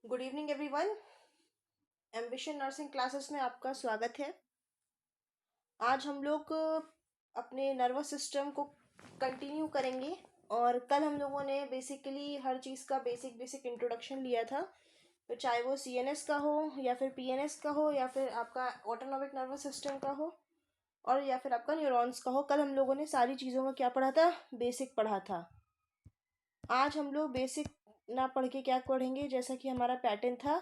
Good evening everyone. Ambition nursing classes में आपका स्वागत है। आज हम लोग अपने नर्वस सिस्टम को कंटिन्यू करेंगे। और कल हम लोगों ने बेसिकली हर चीज़ का बेसिक इंट्रोडक्शन लिया था, तो चाहे वो सीएनएस का हो या फिर पीएनएस का हो या फिर आपका ऑटोनॉमिक नर्वस सिस्टम का हो और या फिर आपका न्यूरॉन्स का हो। कल हम लोगों ने सारी चीज़ों का क्या पढ़ा था, बेसिक पढ़ा था। आज हम लोग बेसिक ना पढ़ के क्या पढ़ेंगे, जैसा कि हमारा पैटर्न था,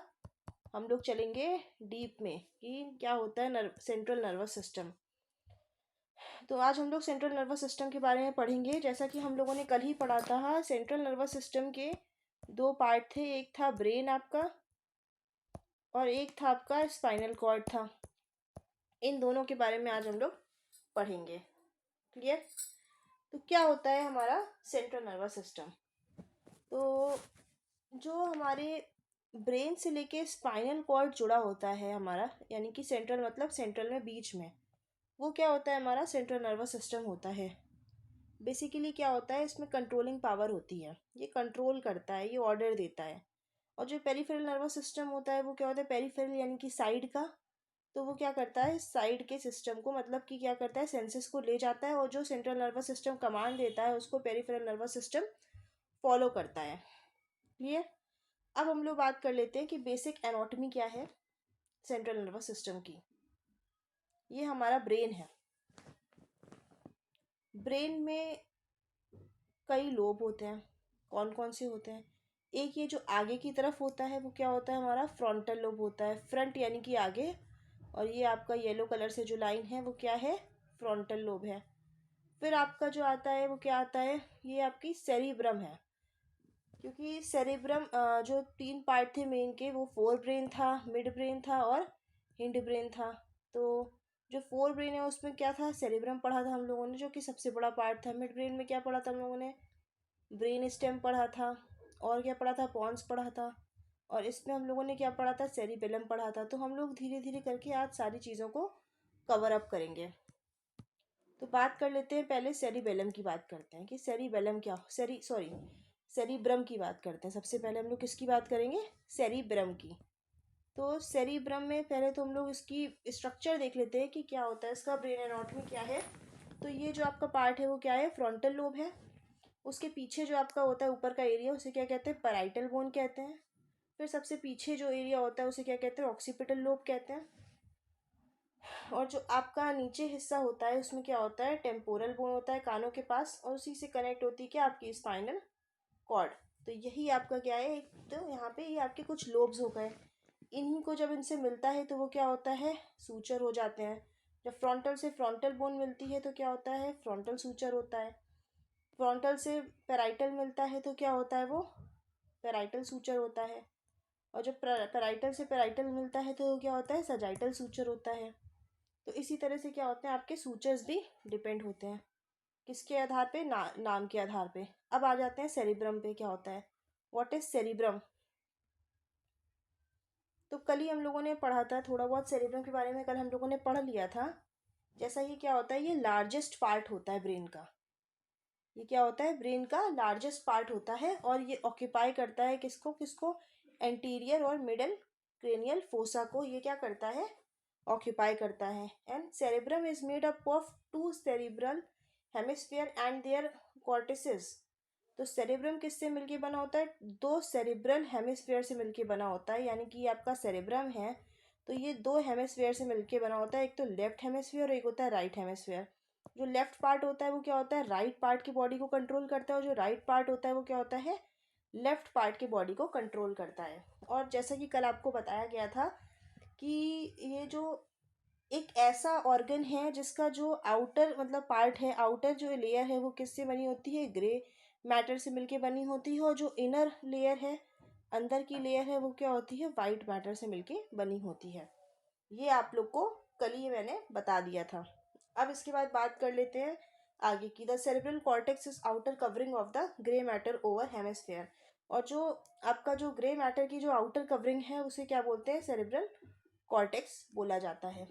हम लोग चलेंगे डीप में कि क्या होता है सेंट्रल नर्वस सिस्टम। तो आज हम लोग सेंट्रल नर्वस सिस्टम के बारे में पढ़ेंगे। जैसा कि हम लोगों ने कल ही पढ़ा था, सेंट्रल नर्वस सिस्टम के दो पार्ट थे, एक था ब्रेन आपका और एक था आपका स्पाइनल कॉर्ड था। इन दोनों के बारे में आज हम लोग पढ़ेंगे। क्लियर? तो क्या होता है हमारा सेंट्रल नर्वस सिस्टम। तो जो हमारे ब्रेन से लेके स्पाइनल कॉर्ड जुड़ा होता है हमारा, यानी कि सेंट्रल मतलब सेंट्रल में बीच में, वो क्या होता है, हमारा सेंट्रल नर्वस सिस्टम होता है। बेसिकली क्या होता है, इसमें कंट्रोलिंग पावर होती है, ये कंट्रोल करता है, ये ऑर्डर देता है। और जो पेरिफेरल नर्वस सिस्टम होता है वो क्या होता है, पेरिफेरल यानी कि साइड का, तो वो क्या करता है, साइड के सिस्टम को मतलब कि क्या करता है, सेंसेस को ले जाता है और जो सेंट्रल नर्वस सिस्टम कमांड देता है उसको पेरिफेरल नर्वस सिस्टम फॉलो करता है। क्लियर? अब हम लोग बात कर लेते हैं कि बेसिक एनाटॉमी क्या है सेंट्रल नर्वस सिस्टम की। ये हमारा ब्रेन है। ब्रेन में कई लोब होते हैं। कौन कौन से होते हैं? एक ये जो आगे की तरफ होता है वो क्या होता है, हमारा फ्रंटल लोब होता है। फ्रंट यानी कि आगे, और ये आपका येलो कलर से जो लाइन है वो क्या है, फ्रंटल लोब है। फिर आपका जो आता है वो क्या आता है, ये आपकी सेरिब्रम है। क्योंकि सेरिब्रम जो तीन पार्ट थे मेन के, वो फोर ब्रेन था, मिड ब्रेन था और हिंड ब्रेन था। तो जो फोर ब्रेन है उसमें क्या था, सेरिब्रम पढ़ा था हम लोगों ने, जो कि सबसे बड़ा पार्ट था। मिड ब्रेन में क्या पढ़ा था हम लोगों ने, ब्रेन स्टेम पढ़ा था। और क्या पढ़ा था, पॉन्स पढ़ा था। और इसमें हम लोगों ने क्या पढ़ा था, सेरिबेलम पढ़ा था। तो हम लोग धीरे धीरे करके आज सारी चीज़ों को कवर अप करेंगे। तो बात कर लेते हैं, पहले सेरिबेलम की बात करते हैं कि सेरिबेलम क्या, सेरिब्रम की बात करते हैं। सबसे पहले हम लोग किसकी बात करेंगे, सेरिब्रम की। तो सेरिब्रम में पहले तो हम लोग इसकी स्ट्रक्चर देख लेते हैं कि क्या होता है, इसका ब्रेन एनाटॉमी क्या है। तो ये जो आपका पार्ट है वो क्या है, फ्रंटल लोब है। उसके पीछे जो आपका होता है ऊपर का एरिया, उसे क्या कहते हैं, पैराइटल बोन कहते हैं। फिर सबसे पीछे जो एरिया होता है उसे क्या कहते हैं, ऑक्सीपिटल लोब कहते हैं। और जो आपका नीचे हिस्सा होता है उसमें क्या होता है, टेम्पोरल बोन होता है कानों के पास, और उसी से कनेक्ट होती है क्या, आपकी स्पाइनल कॉर्ड। तो यही आपका क्या है, तो यहाँ पे ये आपके कुछ लोब्स हो गए। इन्हीं को जब इनसे मिलता है तो वो क्या होता है, सूचर हो जाते हैं। जब फ्रंटल से फ्रंटल बोन मिलती है तो क्या होता है, फ्रंटल सूचर होता है। फ्रंटल से पैराइटल मिलता है तो क्या होता है, वो पैराइटल सूचर होता है। और जब पैराइटल से पैराइटल मिलता है तो क्या होता है, सजाइटल सूचर होता है। तो इसी तरह से क्या होते हैं, आपके सूचर्स भी डिपेंड होते हैं किसके आधार पे, नाम के आधार पे। अब आ जाते हैं सेरिब्रम पे, क्या होता है, व्हाट इज सेरिब्रम। तो कल ही हम लोगों ने पढ़ा था थोड़ा बहुत सेरिब्रम के बारे में, कल हम लोगों ने पढ़ लिया था। जैसा ये क्या होता है, ये लार्जेस्ट पार्ट होता है ब्रेन का। ये क्या होता है, ब्रेन का लार्जेस्ट पार्ट होता है। और ये ऑक्यूपाई करता है किसको किसको, एंटीरियर और मिडल क्रेनियल फोसा को ये क्या करता है, ऑक्यूपाई करता है। And cerebrum is made up of two cerebral hemisphere and their cortices. तो सेरेब्रम किससे मिलके बना होता है, दो सेरिब्रल हेमिस्फीयर से मिलके बना होता है। यानी कि ये आपका सेरेब्रम है तो ये दो हेमिस्फीयर से मिलके बना होता है, एक तो लेफ्ट हेमिस्फीयर और एक होता है राइट हेमिस्फीयर। जो लेफ्ट पार्ट होता है वो क्या होता है, राइट पार्ट की बॉडी को कंट्रोल करता है, और जो राइट पार्ट होता है वो क्या होता है, लेफ्ट पार्ट की बॉडी को कंट्रोल करता है। और जैसा कि कल आपको बताया गया था कि ये जो एक ऐसा ऑर्गन है जिसका जो आउटर मतलब पार्ट है, आउटर जो लेयर है वो किससे बनी होती है, ग्रे मैटर से मिलके बनी होती है। और जो इनर लेयर है, अंदर की लेयर है, वो क्या होती है, वाइट मैटर से मिलके बनी होती है। ये आप लोग को कल ही मैंने बता दिया था। अब इसके बाद बात कर लेते हैं आगे की। The cerebral cortex is outer covering of the grey matter over hemisphere. और जो आपका जो ग्रे मैटर की जो आउटर कवरिंग है उसे क्या बोलते हैं, सेरेब्रल कॉर्टेक्स बोला जाता है।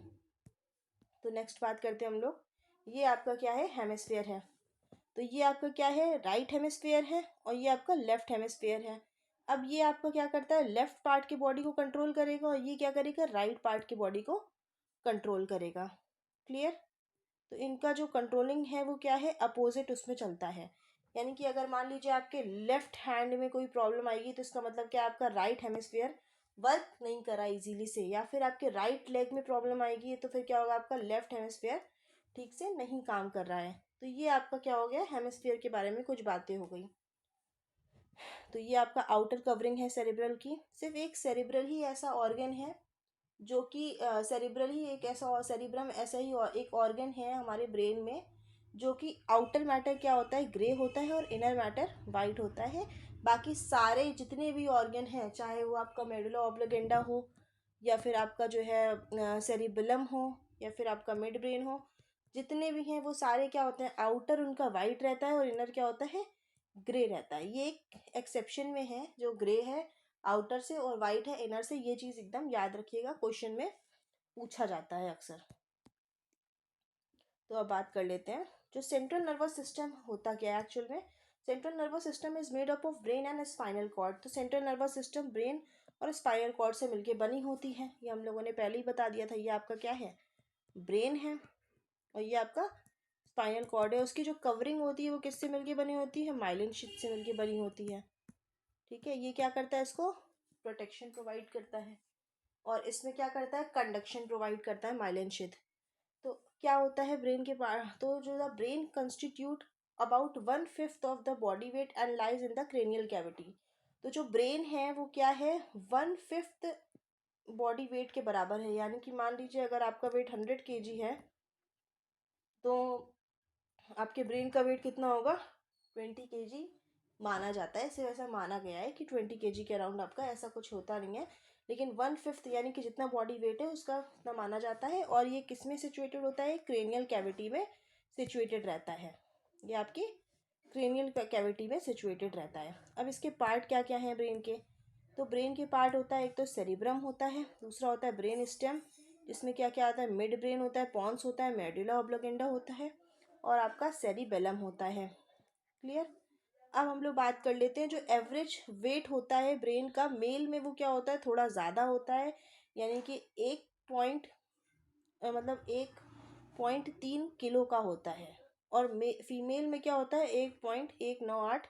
तो नेक्स्ट बात करते हैं हम लोग, ये आपका क्या है, हेमिस्फेयर है। तो ये आपका क्या है, राइट हेमिस्फेयर है और ये आपका लेफ्ट हेमिस्फेयर है। अब ये आपका क्या करता है, लेफ्ट पार्ट के बॉडी को कंट्रोल करेगा, और ये क्या करेगा, राइट पार्ट के बॉडी को कंट्रोल करेगा। क्लियर? तो इनका जो कंट्रोलिंग है वो क्या है, अपोजिट उसमें चलता है। यानी कि अगर मान लीजिए आपके लेफ्ट हैंड में कोई प्रॉब्लम आएगी तो इसका मतलब क्या, आपका राइट हेमिस्फीयर वर्क नहीं करा इजीली से, या फिर आपके राइट लेग में प्रॉब्लम आएगी तो फिर क्या होगा, आपका लेफ्ट हेमिस्फीयर ठीक से नहीं काम कर रहा है। तो ये आपका क्या हो गया, हेमिस्फीयर के बारे में कुछ बातें हो गई। तो ये आपका आउटर कवरिंग है सेरिब्रल की। सिर्फ एक सेरिब्रल ही ऐसा ऑर्गन है जो कि सेरिब्रल ही एक ऐसा, सेरिब्रम ऐसा ही एक ऑर्गन है हमारे ब्रेन में जो कि आउटर मैटर क्या होता है, ग्रे होता है, और इनर मैटर वाइट होता है। बाकी सारे जितने भी ऑर्गन हैं, चाहे वो आपका मेडुला ऑब्लिगेंडा हो, या फिर आपका जो है सेरिबेलम हो, या फिर आपका मिड ब्रेन हो, जितने भी हैं वो सारे क्या होते हैं, आउटर उनका वाइट रहता है और इनर क्या होता है, ग्रे रहता है। ये एक एक्सेप्शन में है, जो ग्रे है आउटर से और वाइट है इनर से। ये चीज़ एकदम याद रखिएगा, क्वेश्चन में पूछा जाता है अक्सर। तो अब बात कर लेते हैं जो सेंट्रल नर्वस सिस्टम होता क्या है एक्चुअल में। Central nervous system is made up of brain and spinal cord. तो सेंट्रल नर्वस सिस्टम ब्रेन और स्पाइनल कॉर्ड से मिलकर बनी होती है। ये हम लोगों ने पहले ही बता दिया था। ये आपका क्या है, ब्रेन है, और ये आपका स्पाइनल कॉर्ड है। उसकी जो कवरिंग होती है वो किससे मिलके बनी होती है, माइलिन शीथ से मिलके बनी होती है। ठीक है, ये क्या करता है, इसको प्रोटेक्शन प्रोवाइड करता है, और इसमें क्या करता है, कंडक्शन प्रोवाइड करता है, माइलिन शीथ। तो क्या होता है ब्रेन के पास, तो जो the brain constitute about 1/5 of the body weight and lies in the cranial cavity. तो जो ब्रेन है वो क्या है, 1/5 बॉडी वेट के बराबर है। यानी कि मान लीजिए अगर आपका वेट 100 kg है तो आपके ब्रेन का वेट कितना होगा, 20 kg माना जाता है। इसे वैसा माना गया है कि 20 kg के अराउंड आपका, ऐसा कुछ होता नहीं है, लेकिन 1/5 यानी कि जितना बॉडी वेट है उसका उतना माना जाता है। और ये किस में सिचुएटेड होता है, क्रेनियल कैविटी में सिचुएटेड रहता है। ये आपकी क्रेनियल कैविटी में सिचुएटेड रहता है। अब इसके पार्ट क्या क्या हैं ब्रेन के, तो ब्रेन के पार्ट होता है, एक तो सेरिब्रम होता है, दूसरा होता है ब्रेन स्टेम, जिसमें क्या क्या आता है, मिड ब्रेन होता है, पॉन्स होता है, मेडुला ऑब्लिगेंडा होता है, और आपका सेरिबेलम होता है। क्लियर? अब हम लोग बात कर लेते हैं जो एवरेज वेट होता है ब्रेन का, मेल में वो क्या होता है, थोड़ा ज़्यादा होता है। यानी कि 1.3 किलो का होता है, और फीमेल में क्या होता है, 1.198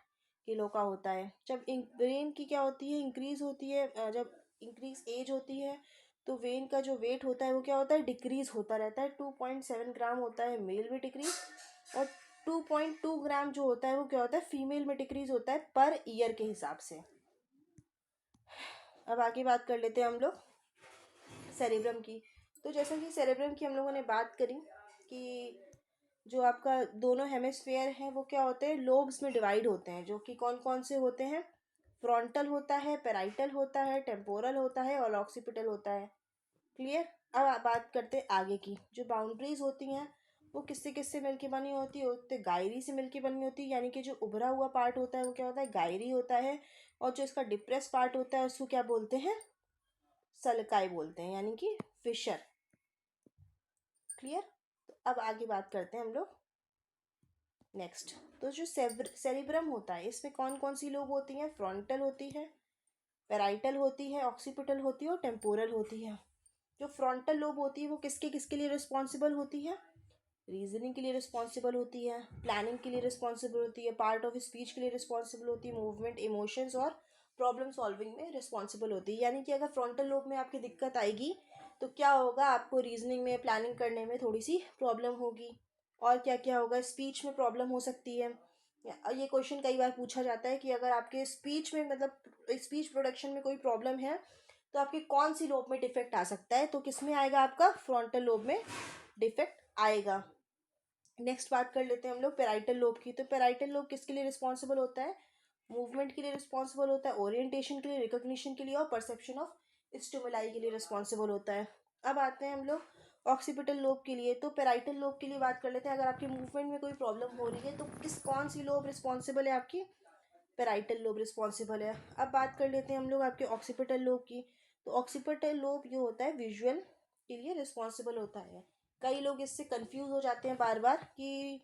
किलो का होता है। जब ब्रेन की क्या होती है, इंक्रीज होती है, जब इंक्रीज एज होती है तो वेन का जो वेट होता है वो क्या होता है, डिक्रीज होता रहता है। 2.7 ग्राम होता है मेल में डिक्रीज, और 2.2 ग्राम जो होता है वो क्या होता है, फीमेल में डिक्रीज होता है पर ईयर के हिसाब से। अब आगे बात कर लेते हैं हम लोग सेरेब्रम की। तो जैसा कि सेरेब्रम की हम लोगों ने बात करी कि जो आपका दोनों हेमिस्फेयर हैं वो क्या होते हैं, लोब्स में डिवाइड होते हैं, जो कि कौन कौन से होते हैं, फ्रंटल होता है, पेराइटल होता है, टेम्पोरल होता है, और ऑक्सीपिटल होता है। क्लियर? अब आप बात करते हैं आगे की। जो बाउंड्रीज होती हैं वो किससे किससे मिलके बनी होती है, तो गायरी से मिलके बनी होती है। यानी कि जो उभरा हुआ पार्ट होता है वो क्या होता है, गायरी होता है, और जो इसका डिप्रेस पार्ट होता है उसको क्या बोलते हैं, सलकाई बोलते हैं, यानी कि फिशर। क्लियर? तो अब आगे बात करते हैं हम लोग नेक्स्ट। तो जो सेरिब्रम होता है इसमें कौन कौन सी लोब होती हैं, फ्रंटल होती है, पेराइटल होती है, ऑक्सीपिटल होती है, और टेम्पोरल होती है। जो फ्रंटल लोब होती है वो किसके किसके लिए रिस्पॉन्सिबल होती है, रीजनिंग के लिए रिस्पॉन्सिबल होती है, प्लानिंग के लिए रिस्पॉन्सिबल होती है, पार्ट ऑफ स्पीच के लिए रिस्पॉन्सिबल होती है, मूवमेंट, इमोशंस और प्रॉब्लम सॉल्विंग में रिस्पॉन्सिबल होती है। यानी कि अगर फ्रंटल लोब में आपकी दिक्कत आएगी तो क्या होगा, आपको रीजनिंग में, प्लानिंग करने में थोड़ी सी प्रॉब्लम होगी। और क्या क्या होगा, स्पीच में प्रॉब्लम हो सकती है। ये क्वेश्चन कई बार पूछा जाता है कि अगर आपके स्पीच में, मतलब स्पीच प्रोडक्शन में कोई प्रॉब्लम है तो आपकी कौन सी लोब में डिफेक्ट आ सकता है, तो किस में आएगा, आपका फ्रंटल लोब में डिफेक्ट आएगा। नेक्स्ट बात कर लेते हैं हम लोग पेराइटल लोब की। तो पेराइटल लोब किसके लिए रिस्पॉन्सिबल होता है, मूवमेंट के लिए रिस्पॉन्सिबल होता है, ओरिएंटेशन के लिए, रिकॉग्निशन के लिए, और परसेप्शन ऑफ स्टिमुलाई के लिए रिस्पॉन्सिबल होता है। अब आते हैं हम लोग ऑक्सीपिटल लोब के लिए। तो पेराइटल लोब के लिए बात कर लेते हैं। अगर आपकी मूवमेंट में कोई प्रॉब्लम हो रही है तो कौन सी लोब रिस्पॉन्सिबल है, आपकी पेराइटल लोब रिस्पॉन्सिबल है। अब बात कर लेते हैं हम लोग आपके ऑक्सीपिटल लोब की। तो ऑक्सीपिटल लोब जो होता है विजुअल के लिए रिस्पॉन्सिबल होता है। कई लोग इससे कंफ्यूज हो जाते हैं बार बार कि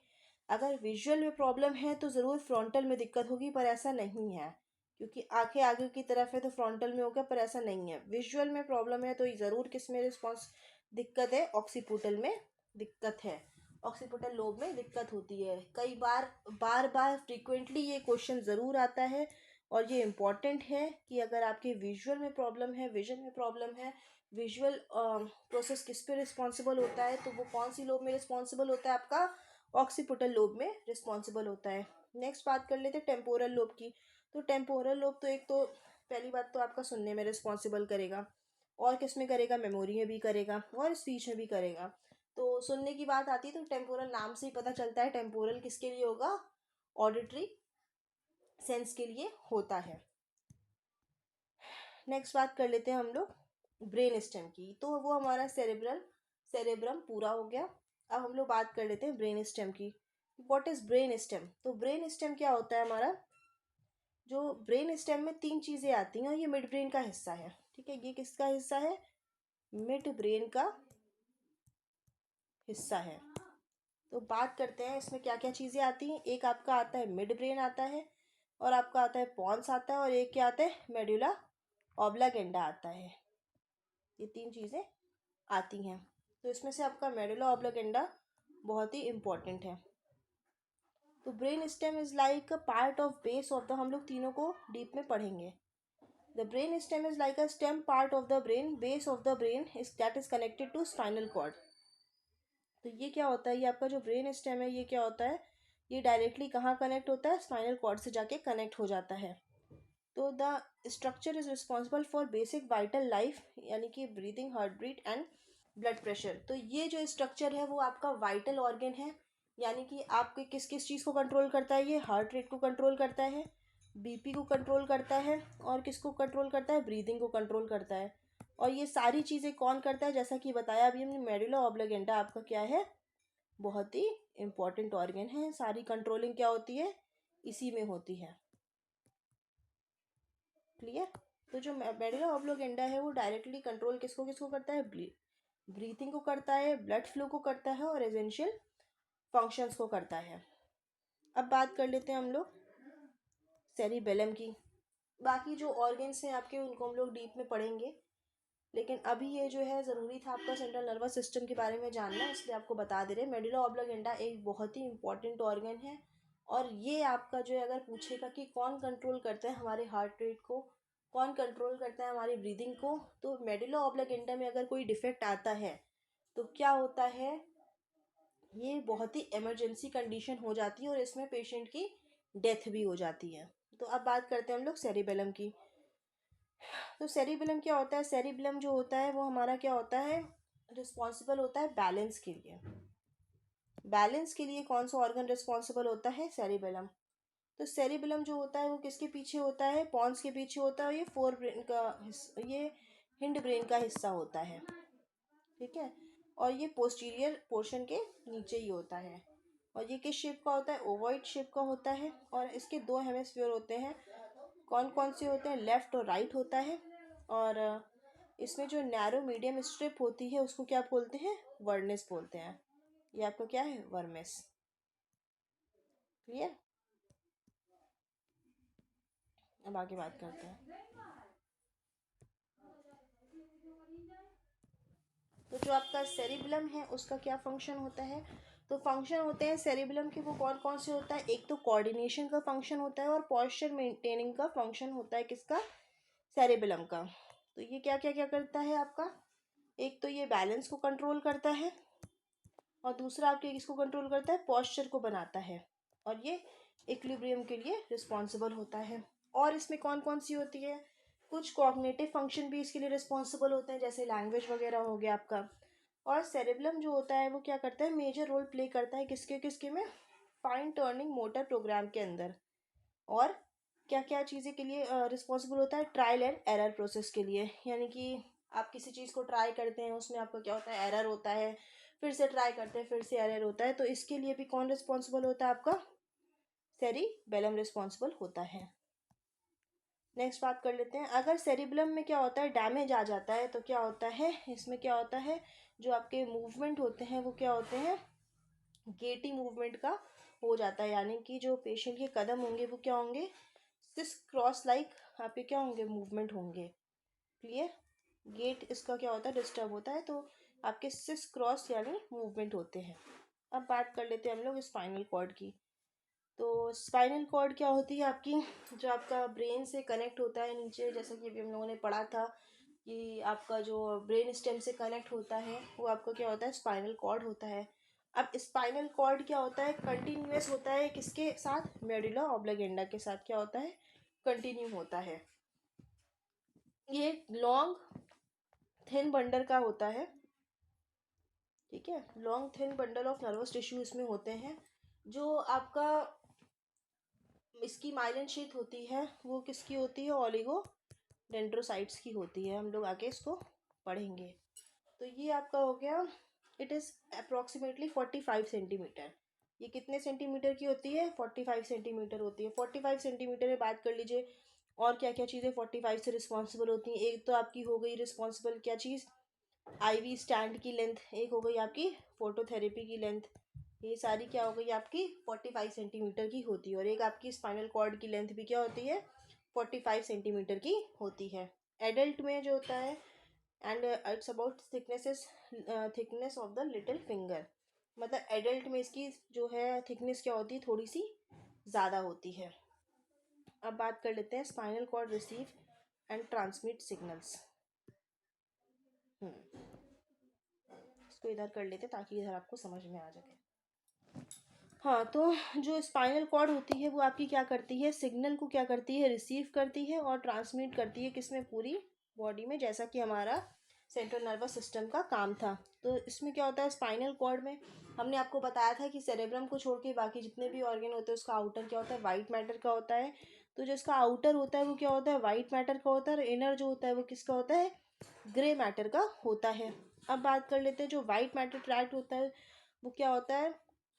अगर विजुअल में प्रॉब्लम है तो ज़रूर फ्रंटल में दिक्कत होगी, पर ऐसा नहीं है। क्योंकि आंखें आगे की तरफ है तो फ्रंटल में होगा, पर ऐसा नहीं है। विजुअल में प्रॉब्लम है तो ज़रूर किस में रिस्पॉन्स दिक्कत है, ऑक्सीपुटल में दिक्कत है, ऑक्सीपुटल लोब में दिक्कत होती है। कई बार बार बार फ्रीक्वेंटली ये क्वेश्चन ज़रूर आता है और ये इम्पॉर्टेंट है कि अगर आपके विजुअल में प्रॉब्लम है, विजन में प्रॉब्लम है, विजुअल प्रोसेस किस पे रिस्पॉन्सिबल होता है, तो वो कौन सी लोब में रिस्पॉन्सिबल होता है, आपका ऑक्सीपुटल लोब में रिस्पॉन्सिबल होता है। नेक्स्ट बात कर लेते हैं टेम्पोरल लोब की। तो टेम्पोरल लोब तो एक तो पहली बात तो आपका सुनने में रिस्पॉन्सिबल करेगा, और किस में करेगा, मेमोरी में भी करेगा और स्पीच में भी करेगा। तो सुनने की बात आती है तो टेम्पोरल नाम से ही पता चलता है, टेम्पोरल किसके लिए होगा, ऑडिटरी सेंस के लिए होता है। नेक्स्ट बात कर लेते हैं हम लोग ब्रेन स्टेम की। तो वो हमारा सेरेब्रम पूरा हो गया। अब हम लोग बात कर लेते हैं ब्रेन स्टेम की। What is brain stem? तो ब्रेन स्टेम क्या होता है हमारा, जो ब्रेन स्टेम में तीन चीज़ें आती हैं और ये मिड ब्रेन का हिस्सा है। ठीक है, ये किसका हिस्सा है, मिड ब्रेन का हिस्सा है। तो बात करते हैं इसमें क्या क्या चीज़ें आती हैं। एक आपका आता है मिड ब्रेन आता है, और आपका आता है पॉन्स आता है, और एक क्या आता है, मेडुला ऑब्लागेंडा आता है। ये तीन चीज़ें आती हैं। तो इसमें से आपका मेडुला ऑब्लागेंडा बहुत ही इम्पोर्टेंट है। तो brain stem is like a part of base of the, हम लोग तीनों को डीप में पढ़ेंगे। The brain stem is like a stem part of the brain, base of the brain is that is connected to spinal cord. तो ये क्या होता है, ये आपका जो ब्रेन स्टेम है ये क्या होता है, ये डायरेक्टली कहाँ कनेक्ट होता है, स्पाइनल कॉर्ड से जाके कनेक्ट हो जाता है। तो the structure is responsible for basic vital life, यानी कि breathing, heart beat and blood pressure. तो ये जो स्ट्रक्चर है वो आपका वाइटल ऑर्गन है, यानी कि आपके किस किस चीज़ को कंट्रोल करता है, ये हार्ट रेट को कंट्रोल करता है, बीपी को कंट्रोल करता है, और किसको कंट्रोल करता है, ब्रीदिंग को कंट्रोल करता है। और ये सारी चीज़ें कौन करता है, जैसा कि बताया अभी हमने, मेडुला ऑब्लागेंडा आपका क्या है, बहुत ही इम्पॉर्टेंट ऑर्गन है। सारी कंट्रोलिंग क्या होती है, इसी में होती है। क्लियर? तो जो मेडुला ऑब्लागेंडा है वो डायरेक्टली कंट्रोल किसको किसको करता है, ब्रीथिंग को करता है, ब्लड फ्लो को करता है, और एसेंशियल फंक्शंस को करता है। अब बात कर लेते हैं हम लोग सेरिबेलम की। बाकी जो ऑर्गन्स हैं आपके उनको हम लोग डीप में पढ़ेंगे, लेकिन अभी ये जो है ज़रूरी था आपका सेंट्रल नर्वस सिस्टम के बारे में जानना, इसलिए आपको बता दे रहे हैं। मेडुला ऑब्लागेंडा एक बहुत ही इंपॉर्टेंट ऑर्गन है, और ये आपका जो है अगर पूछेगा कि कौन कंट्रोल करता है हमारे हार्ट रेट को, कौन कंट्रोल करता है हमारी ब्रीदिंग को, तो मेडुला ऑब्लागेंडा में अगर कोई डिफेक्ट आता है तो क्या होता है, ये बहुत ही इमरजेंसी कंडीशन हो जाती है और इसमें पेशेंट की डेथ भी हो जाती है। तो अब बात करते हैं हम लोग सेरिबेलम की। तो सेरिबेलम क्या होता है, सेरिबेलम जो होता है वो हमारा क्या होता है, रिस्पॉन्सिबल होता है बैलेंस के लिए। बैलेंस के लिए कौन सा ऑर्गन रिस्पॉन्सिबल होता है, सेरिबेलम। तो सेरिबेलम जो होता है वो किसके पीछे होता है, पॉन्स के पीछे होता है, और ये फोर ब्रेन का ये हिंड ब्रेन का हिस्सा होता है। ठीक है, और ये पोस्टीरियर पोर्शन के नीचे ही होता है, और ये किस शेप का होता है, ओवॉइड शेप का होता है, और इसके दो हेमिस्फीयर होते हैं। कौन कौन से होते हैं, लेफ्ट और राइट होता है। और इसमें जो नैरो मीडियम स्ट्रिप होती है उसको क्या बोलते हैं, वर्निस बोलते हैं। ये आपका क्या है, वर्मिस। क्लियर? अब आगे बात करते हैं। तो जो आपका सेरिबेलम है उसका क्या फंक्शन होता है, तो फंक्शन होते हैं सेरिबेलम के, वो कौन कौन से होता है, एक तो कोऑर्डिनेशन का फंक्शन होता है, और पॉस्चर मेंटेनिंग का फंक्शन होता है, किसका, सेरिबेलम का। तो ये क्या क्या क्या करता है आपका, एक तो ये बैलेंस को कंट्रोल करता है, और दूसरा आपके किसको कंट्रोल करता है, पॉस्चर को बनाता है, और ये इक्विलिब्रियम के लिए रिस्पॉन्सिबल होता है। और इसमें कौन कौन सी होती है, कुछ कॉग्निटिव फंक्शन भी इसके लिए रिस्पॉन्सिबल होते हैं, जैसे लैंग्वेज वगैरह हो गया आपका। और सेरेब्रम जो होता है वो क्या करता है, मेजर रोल प्ले करता है किसके किसके में, फाइन टर्निंग मोटर प्रोग्राम के अंदर। और क्या क्या चीज़ें के लिए रिस्पॉन्सिबल होता है, ट्रायल एंड एरर प्रोसेस के लिए, यानी कि आप किसी चीज़ को ट्राई करते हैं उसमें आपका क्या होता है, एरर होता है, फिर से ट्राई करते हैं फिर से एरर होता है, तो इसके लिए भी कौन रिस्पॉन्सिबल होता है, आपका सेरिबेलम रिस्पॉन्सिबल होता है। नेक्स्ट बात कर लेते हैं, अगर सेरिबेलम में क्या होता है, डैमेज आ जाता है तो क्या होता है, इसमें क्या होता है, जो आपके मूवमेंट होते हैं वो क्या होते हैं, गेटी मूवमेंट का हो जाता है, यानी कि जो पेशेंट के कदम होंगे वो क्या होंगे, सिस क्रॉस लाइक आपके क्या होंगे, मूवमेंट होंगे। क्लियर। गेट इसका क्या होता है, डिस्टर्ब होता है, तो आपके सिस क्रॉस यानी मूवमेंट होते हैं। अब बात कर लेते हैं हम लोग स्पाइनल कॉर्ड की। तो स्पाइनल कॉर्ड क्या होती है आपकी, जो आपका ब्रेन से कनेक्ट होता है नीचे, जैसा कि अभी हम लोगों ने पढ़ा था कि आपका जो ब्रेन स्टेम से कनेक्ट होता है वो आपका क्या होता है, स्पाइनल कॉर्ड होता है। अब स्पाइनल कॉर्ड क्या होता है, कंटिन्यूअस होता है किसके साथ, मेडुला ऑब्लिगेंडा के साथ क्या होता है, कंटिन्यू होता है। ये लॉन्ग थिन बंडल का होता है। ठीक है, long thin bundle of nervous tissue इसमें होते हैं। जो आपका इसकी माइलिन शीथ होती है वो किसकी होती है, ओलिगो डेंड्रोसाइट्स की होती है। हम लोग आगे इसको पढ़ेंगे। तो ये आपका हो गया, इट इज़ अप्रॉक्सीमेटली 45 सेंटीमीटर। ये कितने सेंटीमीटर की होती है, 45 सेंटीमीटर होती है। 45 सेंटीमीटर में बात कर लीजिए और क्या क्या चीज़ें 45 से रिस्पॉन्सिबल होती हैं। एक तो आपकी हो गई रिस्पॉन्सिबल क्या चीज़, आईवी स्टैंड की लेंथ, एक हो गई आपकी फोटोथेरेपी की लेंथ। ये सारी क्या हो गई आपकी 45 सेंटीमीटर की होती है। और एक आपकी स्पाइनल कॉर्ड की लेंथ भी क्या होती है, 45 सेंटीमीटर की होती है। एडल्ट में जो होता है, and it's about thickness of the little finger. मतलब एडल्ट में इसकी जो है थिकनेस क्या होती है, थोड़ी सी ज़्यादा होती है। अब बात कर लेते हैं spinal cord receive and transmit signals. इसको इधर कर लेते ताकि इधर आपको समझ में आ जाए। हाँ, तो जो स्पाइनल कॉर्ड होती है वो आपकी क्या करती है, सिग्नल को क्या करती है, रिसीव करती है और ट्रांसमिट करती है किसमें, पूरी बॉडी में, जैसा कि हमारा सेंट्रल नर्वस सिस्टम का काम था। तो इसमें क्या होता है, स्पाइनल कॉर्ड में हमने आपको बताया था कि सेरेब्रम को छोड़ के बाकी जितने भी ऑर्गन होते हैं उसका आउटर क्या होता है, वाइट मैटर का होता है। तो जो इसका आउटर होता है वो क्या होता है, वाइट मैटर का होता है, और इनर जो होता है वो किसका होता है, ग्रे मैटर का होता है। अब बात कर लेते हैं जो वाइट मैटर ट्रैक्ट होता है वो क्या होता है,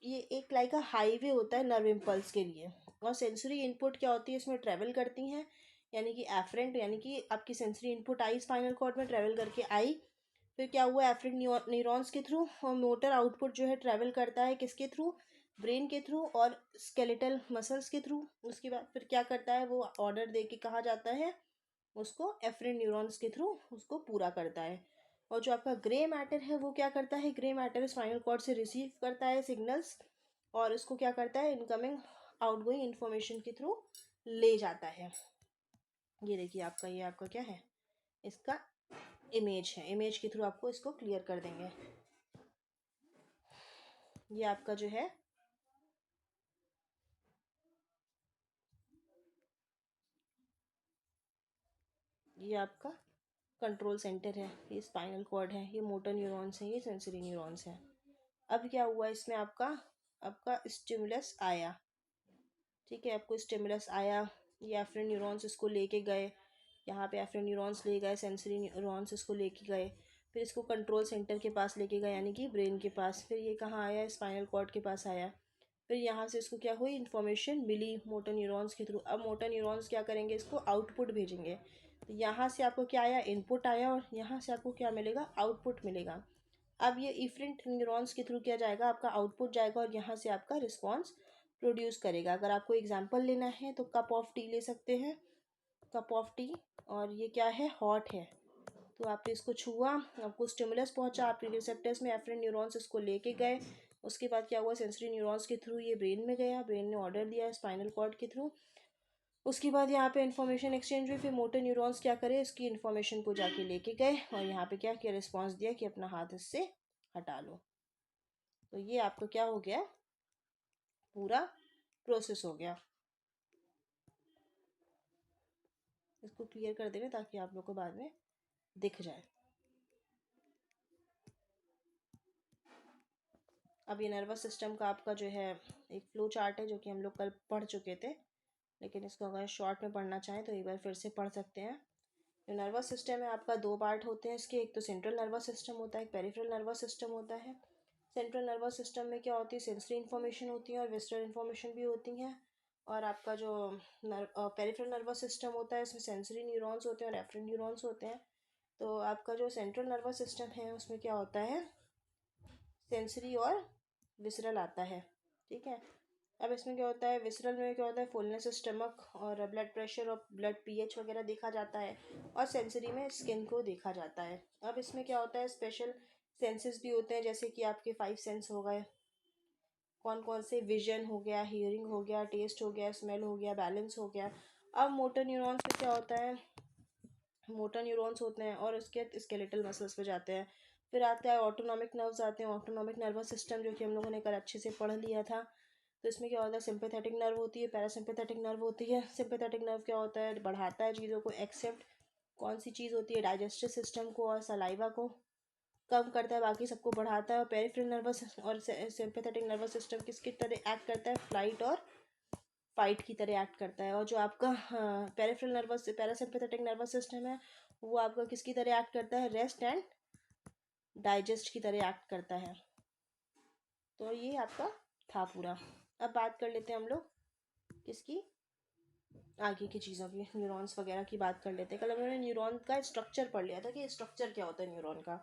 ये एक लाइक अ हाईवे होता है नर्व इम्पल्स के लिए। और सेंसरी इनपुट क्या होती है इसमें ट्रेवल करती हैं, यानी कि एफरेंट, यानी कि आपकी सेंसरी इनपुट आई स्पाइनल कॉर्ड में, ट्रेवल करके आई, फिर क्या हुआ एफरेंट न्यूरॉन्स के थ्रू, और मोटर आउटपुट जो है ट्रेवल करता है किसके थ्रू, ब्रेन के थ्रू और स्केलेटल मसल्स के थ्रू। उसके बाद फिर क्या करता है, वो ऑर्डर दे के कहा जाता है उसको, एफरेंट न्यूरॉन्स के थ्रू उसको पूरा करता है। और जो आपका ग्रे मैटर है वो क्या करता है, ग्रे मैटर स्पाइनल कॉर्ड से रिसीव करता है सिग्नल्स और इसको क्या करता है, इनकमिंग आउटगोइंग इंफॉर्मेशन के थ्रू ले जाता है। ये देखिए आपका, ये आपका क्या है, इसका इमेज है, इमेज के थ्रू आपको इसको क्लियर कर देंगे। ये आपका जो है, ये आपका कंट्रोल सेंटर है, ये स्पाइनल कॉर्ड है, ये मोटर न्यूरॉन्स हैं, ये सेंसरी न्यूरॉन्स हैं। अब क्या हुआ इसमें, आपका आपका स्टिमुलस आया। ठीक है, आपको स्टिमुलस आया, ये एफरेंट न्यूरॉन्स इसको लेके गए, यहाँ पे एफरेंट न्यूरॉन्स ले गए, सेंसरी न्यूरॉन्स इसको लेके गए, फिर इसको कंट्रोल सेंटर के पास लेके गए यानी कि ब्रेन के पास, फिर ये कहाँ आया, स्पाइनल कॉर्ड के पास आया, फिर यहाँ से इसको क्या हुई, इन्फॉर्मेशन मिली मोटर न्यूरॉन्स के थ्रू। अब मोटर न्यूरॉन्स क्या करेंगे, इसको आउटपुट भेजेंगे। तो यहाँ से आपको क्या आया, इनपुट आया, और यहाँ से आपको क्या मिलेगा, आउटपुट मिलेगा। अब ये इफरेंट न्यूरॉन्स के थ्रू क्या जाएगा, आपका आउटपुट जाएगा और यहाँ से आपका रिस्पॉन्स प्रोड्यूस करेगा। अगर आपको एग्जांपल लेना है तो कप ऑफ टी ले सकते हैं, कप ऑफ टी, और ये क्या है, हॉट है। तो आपने इसको छुआ, आपको स्टिमुलस पहुंचा, आपके रिसेप्टर्स में एफरेंट न्यूरॉन्स इसको लेके गए। उसके बाद क्या हुआ, सेंसरी न्यूरॉन्स के थ्रू ये ब्रेन में गया, ब्रेन ने ऑर्डर दिया स्पाइनल कॉर्ड के थ्रू। उसके बाद यहाँ पे इन्फॉर्मेशन एक्सचेंज हुई, फिर मोटर न्यूरॉन्स क्या करे, इसकी इन्फॉर्मेशन को जाके लेके गए और यहाँ पे क्या किया, रिस्पॉन्स दिया कि अपना हाथ इससे हटा लो। तो ये आपका क्या हो गया, पूरा प्रोसेस हो गया। इसको क्लियर कर देना ताकि आप लोग को बाद में दिख जाए। अब ये नर्वस सिस्टम का आपका जो है एक फ्लो चार्ट है जो कि हम लोग कल पढ़ चुके थे, लेकिन इसको अगर शॉर्ट में पढ़ना चाहें तो एक बार फिर से पढ़ सकते हैं। जो नर्वस सिस्टम है आपका दो पार्ट होते हैं इसके, एक तो सेंट्रल नर्वस सिस्टम होता है, एक पेरिफेरल नर्वस सिस्टम होता है। सेंट्रल नर्वस सिस्टम में क्या होती है, सेंसरी इन्फॉर्मेशन होती है और विजुअल इन्फॉर्मेशन भी होती हैं। और आपका जो पेरिफेरल नर्वस सिस्टम होता है इसमें सेंसरी न्यूरॉन्स होते हैं और एफरेंट न्यूरॉन्स होते हैं। तो आपका जो सेंट्रल नर्वस सिस्टम है उसमें क्या होता है, सेंसरी और विसरल आता है। ठीक है, अब इसमें क्या होता है, विसरल में क्या होता है, फुलनेस स्टमक और ब्लड प्रेशर और ब्लड पीएच वगैरह देखा जाता है। और सेंसरी में स्किन को देखा जाता है। अब इसमें क्या होता है, स्पेशल सेंसेस भी होते हैं, जैसे कि आपके 5 सेंस हो गए। कौन कौन से, विजन हो गया, हियरिंग हो गया, टेस्ट हो गया, स्मेल हो गया, बैलेंस हो गया। अब मोटर न्यूरॉन्स पे क्या होता है, मोटर न्यूरॉन्स होते हैं और उसके स्केलेटल मसल्स पे जाते हैं। फिर आता है ऑटोनॉमिक नर्व्स आते हैं, ऑटोनॉमिक नर्वस सिस्टम, जो कि हम लोगों ने कल अच्छे से पढ़ लिया था। तो इसमें क्या होता है, सिंपैथेटिक नर्व होती है, पैरासिम्पैथेटिक नर्व होती है। सिंपैथेटिक नर्व क्या होता है, बढ़ाता है चीज़ों को, एक्सेप्ट कौन सी चीज़ होती है, डाइजेस्टिव सिस्टम को और सलाइवा को। कम करता है, बाकी सबको बढ़ाता है। और पेरिफेरल नर्वस और सिंपैथेटिक नर्वस सिस्टम किसकी तरह एक्ट करता है, फ्लाइट और फाइट की तरह एक्ट करता है। और जो आपका peripheral nervous parasympathetic nervous system है, वो आपका किसकी तरह एक्ट करता है, रेस्ट एंड डाइजेस्ट की तरह एक्ट करता है। तो ये आपका था पूरा। अब बात कर लेते हैं हम लोग किसकी, आगे की चीज़ों की, न्यूरॉन्स वगैरह की बात कर लेते हैं। कल हमने न्यूरॉन का स्ट्रक्चर पढ़ लिया था कि स्ट्रक्चर क्या होता है न्यूरॉन का।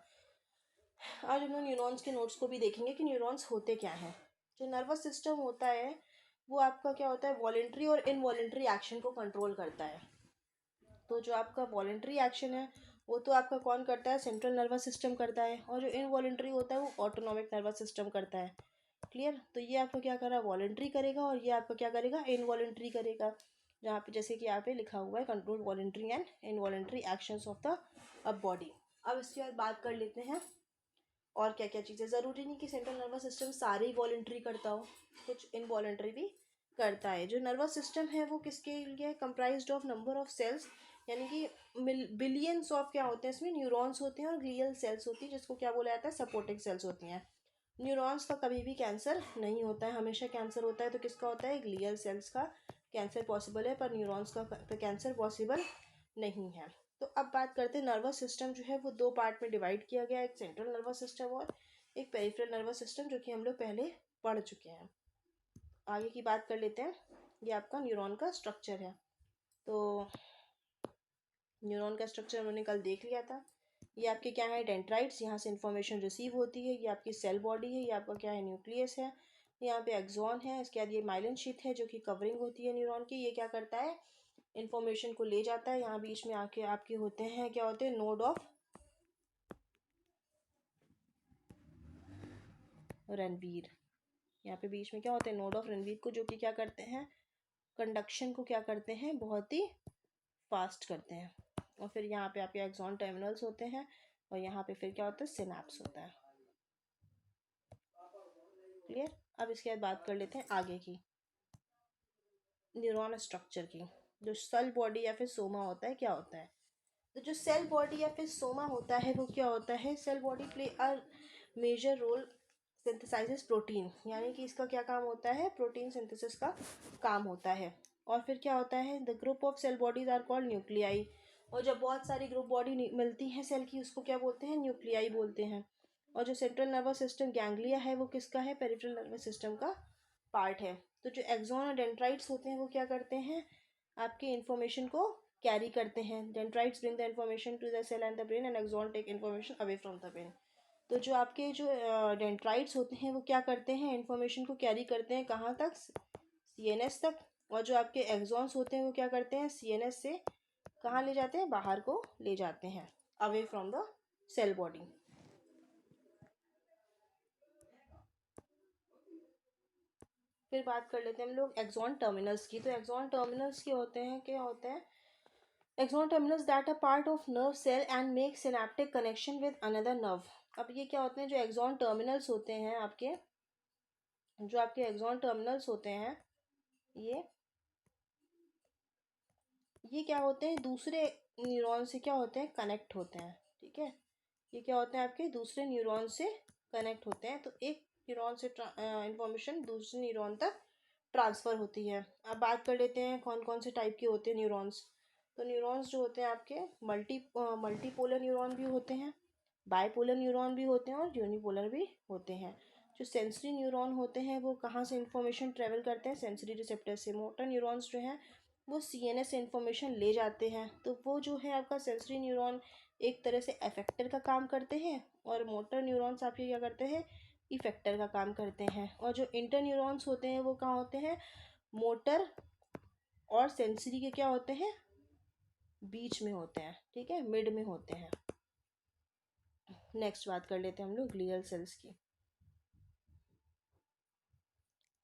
आज हम लोग न्यूरॉन्स के नोट्स को भी देखेंगे कि न्यूरॉन्स होते क्या हैं। जो नर्वस सिस्टम होता है वो आपका क्या होता है, वॉलेंट्री और इनवॉलेंट्री एक्शन को कंट्रोल करता है। तो जो आपका वॉलेंट्री एक्शन है वो तो आपका कौन करता है, सेंट्रल नर्वस सिस्टम करता है। और जो इनवॉलेंट्री होता है वो ऑटोनॉमिक नर्वस सिस्टम करता है। क्लियर। तो ये आपका क्या कर रहा है, वॉलेंट्री करेगा, और ये आपका क्या करेगा, इनवॉलेंट्री करेगा। जहाँ पे जैसे कि यहाँ पे लिखा हुआ है, control voluntary and involuntary actions of the अब बॉडी। अब इसके बाद बात कर लेते हैं और क्या क्या चीज़ें। ज़रूरी नहीं कि सेंट्रल नर्वस सिस्टम सारे ही वॉलेंट्री करता हो, कुछ इनवॉलेंट्री भी करता है। जो नर्वस सिस्टम है वो किसके लिए comprised of number of cells, यानी कि बिलियंस ऑफ क्या होते हैं, इसमें न्यूरॉन्स होते हैं और ग्लियल सेल्स होती है, जिसको क्या बोला जाता है, सपोर्टिंग सेल्स होती हैं। न्यूरॉन्स का कभी भी कैंसर नहीं होता है, हमेशा कैंसर होता है तो किसका होता है, ग्लियल सेल्स का कैंसर पॉसिबल है, पर न्यूरॉन्स का कैंसर पॉसिबल नहीं है। तो अब बात करते हैं, नर्वस सिस्टम जो है वो दो पार्ट में डिवाइड किया गया है, एक सेंट्रल नर्वस सिस्टम और एक पेरिफेरल नर्वस सिस्टम, जो कि हम लोग पहले पढ़ चुके हैं। आगे की बात कर लेते हैं। ये आपका न्यूरॉन का स्ट्रक्चर है। तो न्यूरॉन का स्ट्रक्चर हमने कल देख लिया था। ये आपके क्या है, डेंड्राइट्स, यहाँ से इंफॉर्मेशन रिसीव होती है। ये आपकी सेल बॉडी है, ये आपका क्या है, न्यूक्लियस है। यहाँ पे एक्सॉन है, इसके बाद ये माइलिन शीथ है जो कि कवरिंग होती है न्यूरॉन की। ये क्या करता है, इंफॉर्मेशन को ले जाता है। यहाँ बीच में आके आपके होते हैं, क्या होते हैं, नोड ऑफ रणवीर। यहाँ पे बीच में क्या होते हैं, नोड ऑफ रणवीर को, जो कि क्या करते हैं, कंडक्शन को क्या करते हैं, बहुत ही फास्ट करते हैं। और फिर यहाँ पे आपके एक्सॉन टर्मिनल्स होते हैं और यहाँ पे फिर क्या होता है, सिनेप्स होता है। क्लियर। अब इसके बाद बात कर लेते हैं आगे की, न्यूरॉन स्ट्रक्चर की। जो सेल बॉडी या फिर सोमा होता है, क्या होता है। तो जो सेल बॉडी या फिर सोमा होता है वो क्या होता है, cell body play a major role synthesises protein, यानी कि इसका क्या काम होता है, प्रोटीन सिंथेसिस का काम होता है। और फिर क्या होता है, the group of cell bodies are called nuclei. और जब बहुत सारी ग्रुप बॉडी मिलती है सेल की, उसको क्या बोलते हैं, न्यूक्लियाई बोलते हैं। और जो सेंट्रल नर्वस सिस्टम गैंग्लिया है वो किसका है, पेरिफेरल नर्वस सिस्टम का पार्ट है। तो जो एक्सॉन और डेंड्राइट्स होते हैं वो क्या करते हैं, आपके इंफॉर्मेशन को कैरी करते हैं। Dendrites bring the information to the cell and the brain, and axon take information away from the brain. तो जो आपके जो डेंड्राइट्स होते हैं वो क्या करते हैं, इंफॉर्मेशन को कैरी करते हैं कहाँ तक, सीएनएस तक। और जो आपके एक्सॉन्स होते हैं वो क्या करते हैं, सीएनएस से कहाँ ले जाते हैं, बाहर को ले जाते हैं, away from the cell body. फिर बात कर लेते हैं हम लोग एक्सॉन टर्मिनल्स की। तो एक्सॉन टर्मिनल्स के होते हैं, क्या होते हैं, axon terminals that are part of nerve cell and make synaptic connection with another nerve. अब ये क्या होते हैं, जो एक्सॉन टर्मिनल्स होते हैं आपके, जो आपके एक्सॉन टर्मिनल्स होते हैं, ये ये क्या होते हैं, दूसरे न्यूरॉन से क्या होते हैं, कनेक्ट होते हैं। ठीक है, ये क्या होते हैं, आपके दूसरे न्यूरॉन से कनेक्ट होते हैं। तो एक न्यूरॉन से इंफॉर्मेशन दूसरे न्यूरॉन तक ट्रांसफ़र होती है। अब बात कर लेते हैं कौन कौन से टाइप के होते हैं न्यूरॉन्स। तो न्यूरॉन्स जो होते हैं आपके, मल्टीपोलर न्यूरॉन भी होते हैं, बाइपोलर न्यूरॉन भी होते हैं और यूनिपोलर भी होते हैं। जो सेंसरी न्यूरॉन होते हैं वो कहाँ से इंफॉर्मेशन ट्रेवल करते हैं, सेंसरी रिसेप्टर से। मोटर न्यूरॉन्स जो हैं वो सीएनएस से इंफॉर्मेशन ले जाते हैं। तो वो जो है आपका सेंसरी न्यूरॉन एक तरह से अफेक्टर का काम करते हैं, और मोटर न्यूरॉन्स आपके क्या करते हैं, इफेक्टर का काम करते हैं। और जो इंटरन्यूरॉन्स होते हैं वो कहाँ होते हैं, मोटर और सेंसरी के क्या होते हैं, बीच में होते हैं, ठीक है, मिड में होते हैं। नेक्स्ट बात कर लेते हैं हम लोग ग्लियल सेल्स की।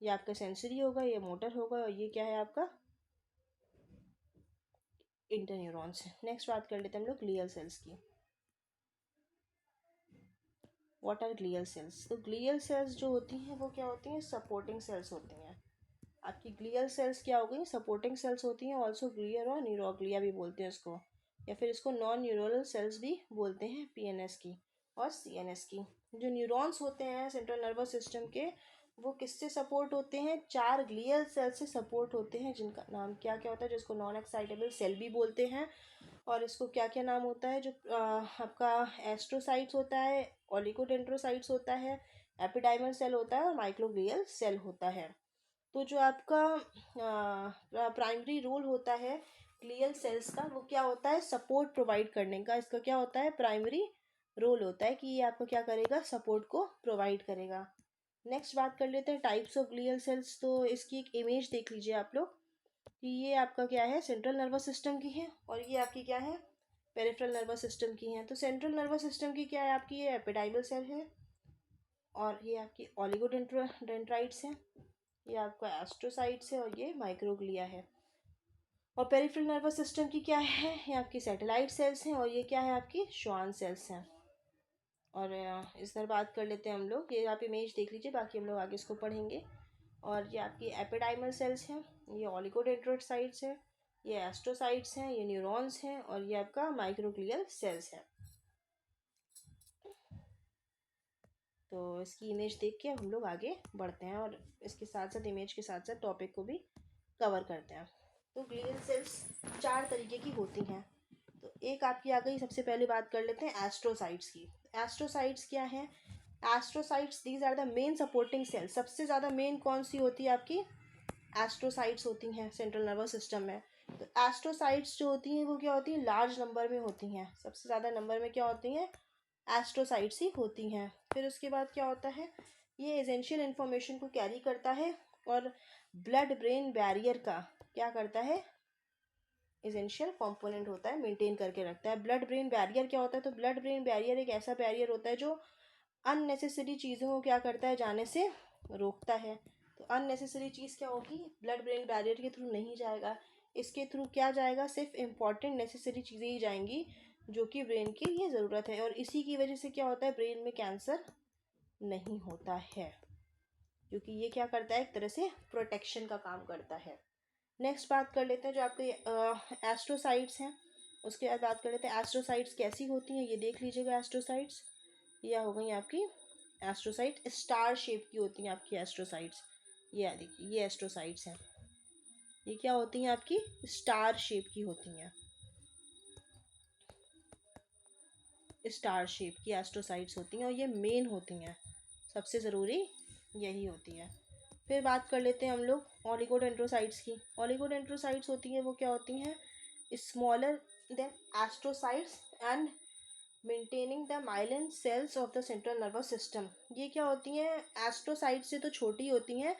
ये आपका सेंसरी होगा, ये मोटर होगा, और ये क्या है आपका इंटरन्यूरॉन्स है। नेक्स्ट बात कर लेते हैं हम लोग ग्लियल सेल्स की। What are glial cells? तो ग्लियल सेल्स जो होती हैं वो क्या होती हैं, सपोर्टिंग सेल्स होती हैं। आपकी ग्लियल सेल्स क्या हो गई, सपोर्टिंग सेल्स होती हैं। ऑल्सो ग्लियर और न्यूरोग्लिया भी बोलते हैं इसको, या फिर इसको नॉन न्यूरोनल सेल्स भी बोलते हैं, पीएनएस की और सीएनएस की। जो न्यूरॉन्स होते हैं सेंट्रल नर्वस सिस्टम के, वो किससे सपोर्ट होते हैं, 4 ग्लियल सेल से सपोर्ट होते हैं, जिनका नाम क्या क्या होता है, जिसको नॉन एक्साइटेबल सेल भी बोलते हैं। और इसको क्या क्या नाम होता है, जो आपका एस्ट्रोसाइट्स होता है, ओलिगोडेंड्रोसाइट्स होता है, एपिडाइमल सेल होता है और माइक्रोग्लियल सेल होता है। तो जो आपका प्राइमरी रोल होता है ग्लियल सेल्स का, वो क्या होता है, सपोर्ट प्रोवाइड करने का। इसका क्या होता है, प्राइमरी रोल होता है कि ये आपको क्या करेगा, सपोर्ट को प्रोवाइड करेगा। नेक्स्ट बात कर लेते हैं टाइप्स ऑफ ग्लियल सेल्स। तो इसकी एक इमेज देख लीजिए आप लोग कि ये आपका क्या है, सेंट्रल नर्वस सिस्टम की है, और ये आपकी क्या है, पेरिफेरल नर्वस सिस्टम की है। तो सेंट्रल नर्वस सिस्टम की क्या है आपकी, ये एपिडाइमल सेल है, और ये आपकी ओलिगोडेंड्राइट्स है, ये आपका एस्ट्रोसाइट्स है, और ये माइक्रोग्लिया है। और पेरिफेरल नर्वस सिस्टम की क्या है, ये आपकी सैटेलाइट सेल्स हैं, और ये क्या है आपकी श्वान सेल्स हैं। और इस तरह बात कर लेते हैं हम लोग, ये आप इमेज देख लीजिए, बाकी हम लोग आगे इसको पढ़ेंगे। और ये आपकी एपिडाइमल सेल्स हैं, ये ओलिगोडेंड्रोसाइट्स हैं, ये एस्ट्रोसाइट्स हैं, ये न्यूरॉन्स हैं, और ये आपका माइक्रोग्लियल सेल्स हैं। तो इसकी इमेज देख के हम लोग आगे बढ़ते हैं, और इसके साथ साथ इमेज के साथ साथ टॉपिक को भी कवर करते हैं। तो ग्लियल सेल्स 4 तरीके की होती हैं। तो एक आपकी आ गई, सबसे पहले बात कर लेते हैं एस्ट्रोसाइट्स की। एस्ट्रोसाइट्स क्या है, astrocytes these are the main supporting cells. सबसे ज़्यादा मेन कौन सी होती है आपकी, एस्ट्रोसाइट्स होती हैं सेंट्रल नर्वस सिस्टम में। तो एस्ट्रोसाइट्स जो होती हैं वो क्या होती हैं, लार्ज नंबर में होती हैं, सबसे ज़्यादा नंबर में क्या होती हैं, एस्ट्रोसाइट्स ही होती हैं। फिर उसके बाद क्या होता है, ये एसेंशियल इन्फॉर्मेशन को कैरी करता है, और ब्लड ब्रेन बैरियर का क्या करता है, एसेंशियल कंपोनेंट होता है, मेंटेन करके रखता है। ब्लड ब्रेन बैरियर क्या होता है, तो ब्लड ब्रेन बैरियर एक ऐसा बैरियर होता है जो अननेसेसरी चीज़ों को क्या करता है, जाने से रोकता है। तो अननेसेसरी चीज़ क्या होगी, ब्लड ब्रेन बैरियर के थ्रू नहीं जाएगा, इसके थ्रू क्या जाएगा, सिर्फ इम्पॉर्टेंट नेसेसरी चीज़ें ही जाएंगी जो कि ब्रेन की ये ज़रूरत है। और इसी की वजह से क्या होता है, ब्रेन में कैंसर नहीं होता है, क्योंकि ये क्या करता है, एक तरह से प्रोटेक्शन का काम करता है। नेक्स्ट बात कर लेते हैं जो आपके एस्ट्रोसाइट्स हैं, उसके बाद बात कर लेते हैं एस्ट्रोसाइट्स कैसी होती हैं। ये देख लीजिएगा, एस्ट्रोसाइट्स यह हो गई आपकी एस्ट्रोसाइट, स्टार शेप की होती हैं आपकी एस्ट्रोसाइट्स। ये देखिए, ये एस्ट्रोसाइट्स हैं, ये क्या होती हैं आपकी, स्टार शेप की होती हैं, स्टार शेप की एस्ट्रोसाइट्स होती हैं, और ये मेन होती हैं, सबसे ज़रूरी यही होती है। फिर बात कर लेते हैं हम लोग ओलिगोडेंड्रोसाइट्स की। ओलिगोडेंड्रोसाइट्स होती हैं वो क्या होती हैं, smaller than astrocytes and maintaining the myelin cells of the central nervous system. ये क्या होती हैं, एस्ट्रोसाइट से तो छोटी होती हैं,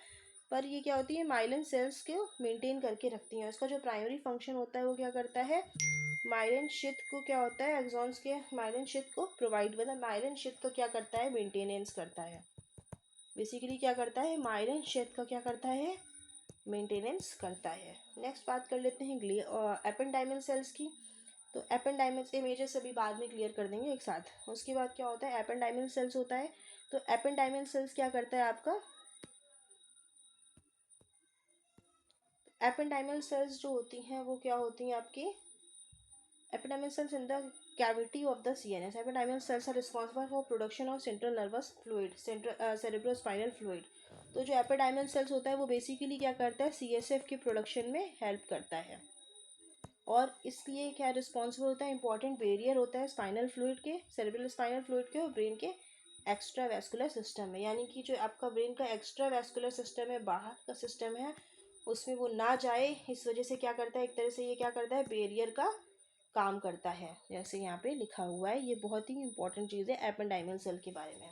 पर ये क्या होती है, माइलिन सेल्स को मेंटेन करके रखती हैं। इसका जो प्राइमरी फंक्शन होता है वो क्या करता है, माइलिन शीथ को क्या होता है, एक्सॉन्स के माइलिन शीथ को प्रोवाइड, मतलब माइलिन शीथ का क्या करता है, मेंटेनेंस करता है। बेसिकली क्या करता है, माइलिन शीथ का क्या करता है, मेंटेनेंस करता है। नेक्स्ट बात कर लेते हैं एपेंडाइमल सेल्स की। तो एपेंडाइमल इमेजेस अभी बाद में क्लियर कर देंगे एक साथ। उसके बाद क्या होता है, एपेंडाइमल सेल्स होता है। तो एपेंडाइमल सेल्स क्या करता है आपका, एपेंडाइमल सेल्स जो होती हैं वो क्या होती हैं आपकी, ependymal cells in the cavity of the CNS. Epidermal cells are responsible for production of central nervous fluid, cerebrospinal fluid. तो जो एपिडाइमल सेल्स होता है वो बेसिकली क्या करता है, CSF के प्रोडक्शन में हेल्प करता है, और इसलिए क्या रिस्पॉन्सिबल होता है, इंपॉर्टेंट बैरियर होता है स्पाइनल फ्लूइड के, सेरेब्रल स्पाइनल फ्लूइड के और ब्रेन के एक्स्ट्रा वैस्कुलर सिस्टम में। यानी कि जो आपका ब्रेन का एक्स्ट्रा वैस्कुलर सिस्टम है, बाहर का सिस्टम है, उसमें वो ना जाए, इस वजह से क्या करता है, एक तरह से ये क्या करता है, बैरियर का काम करता है, जैसे यहाँ पे लिखा हुआ है। ये बहुत ही इंपॉर्टेंट चीज़ है एपेंडाइमल सेल के बारे में।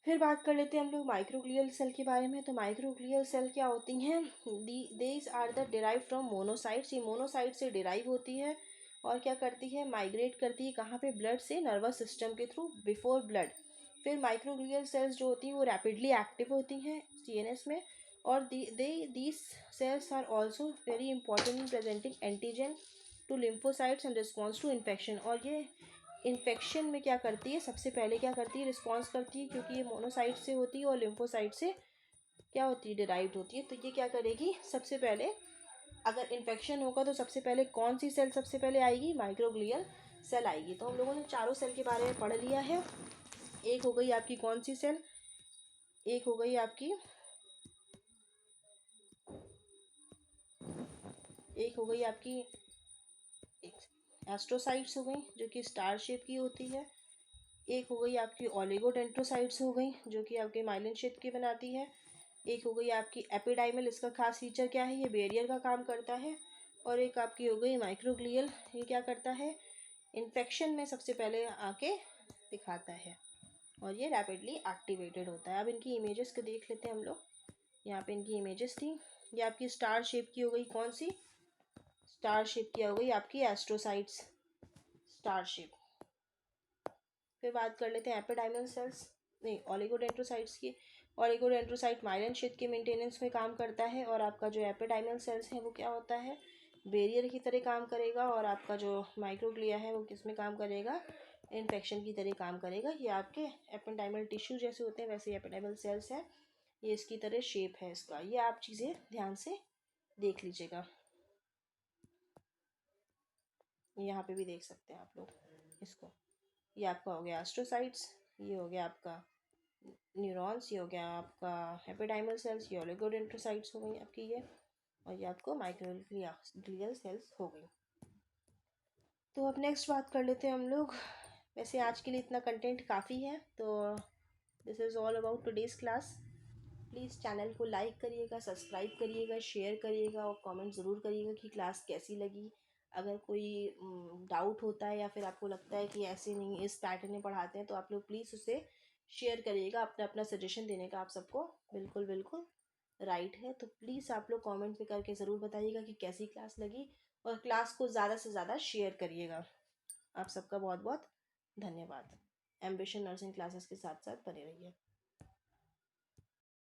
फिर बात कर लेते हैं हम लोग माइक्रोग्लियल सेल के बारे में। तो माइक्रोग्लियल सेल क्या होती हैं? These are the derive from monocytes. ये मोनोसाइट से डिराइव होती है और क्या करती है? माइग्रेट करती है कहाँ पे? ब्लड से नर्वस सिस्टम के थ्रू बिफोर ब्लड। फिर माइक्रोग्लियल सेल्स जो होती हैं वो रैपिडली एक्टिव होती हैं सीएनएस में, और these cells are also very important in presenting antigen to lymphocytes and response to infection. और ये इन्फेक्शन में क्या करती है? सबसे पहले क्या करती है? रिस्पॉन्स करती है, क्योंकि ये मोनोसाइट से होती है और लिम्फोसाइट से क्या होती है? डिराइव्ड होती है। तो ये क्या करेगी? सबसे पहले अगर इन्फेक्शन होगा तो सबसे पहले कौन सी सेल सबसे पहले आएगी? माइक्रोग्लियल सेल आएगी। तो हम लोगों ने चारों सेल के बारे में पढ़ लिया है। एक हो गई आपकी कौन सी सेल? एक हो गई आपकी एस्ट्रोसाइट्स हो गई जो कि स्टार शेप की होती है। एक हो गई आपकी ओलिगोडेंड्रोसाइट्स हो गई जो कि आपके माइलिन शेप की बनाती है। एक हो गई आपकी एपिडाइमल। इसका खास फीचर क्या है? ये बैरियर का काम करता है। और एक आपकी हो गई माइक्रोग्लियल। ये क्या करता है? इन्फेक्शन में सबसे पहले आके दिखाता है और ये रैपिडली एक्टिवेटेड होता है। अब इनकी इमेजेस को देख लेते हैं हम लोग। यहाँ पे इनकी इमेजेस थी। ये आपकी स्टार शेप की हो गई। कौन सी? स्टार शेप की हो गई आपकी एस्ट्रोसाइट्स, स्टार शेप। फिर बात कर लेते हैं एपिडाइमल सेल्स, नहीं ओलिगोडेंड्रोसाइट्स की। ओलिगोडेंड्रोसाइट माइलिन शीथ के मेंटेनेंस में काम करता है, और आपका जो एपिडाइमल सेल्स है वो क्या होता है? बैरियर की तरह काम करेगा। और आपका जो माइक्रोग्लिया है वो किस में काम करेगा? इन्फेक्शन की तरह काम करेगा। ये आपके एपिडाइमल टिश्यू जैसे होते हैं वैसे एपिडाइमल सेल्स है। ये इसकी तरह शेप है इसका। ये आप चीज़ें ध्यान से देख लीजिएगा। यहाँ पे भी देख सकते हैं आप लोग इसको। ये आपका हो गया एस्ट्रोसाइट्स, ये हो गया आपका न्यूरॉन्स, ये हो गया आपका एपिडाइमल सेल्स, ये ओलिगोडेंड्रोसाइट्स हो गई आपकी ये, और ये आपको माइक्रोग्लियल सेल्स हो गई। तो अब नेक्स्ट बात कर लेते हैं हम लोग। वैसे आज के लिए इतना कंटेंट काफ़ी है। तो this is all about today's class. Please channel को लाइक करिएगा, सब्सक्राइब करिएगा, शेयर करिएगा और कमेंट ज़रूर करिएगा कि क्लास कैसी लगी। अगर कोई डाउट होता है या फिर आपको लगता है कि ऐसे नहीं इस पैटर्न में पढ़ाते हैं तो आप लोग प्लीज़ उसे शेयर करिएगा। अपना अपना सजेशन देने का आप सबको बिल्कुल बिल्कुल राइट है। तो प्लीज़ आप लोग कमेंट पे करके ज़रूर बताइएगा कि कैसी क्लास लगी, और क्लास को ज़्यादा से ज़्यादा शेयर करिएगा। आप सबका बहुत बहुत धन्यवाद। एम्बिशन नर्सिंग क्लासेस के साथ साथ बने रहिए।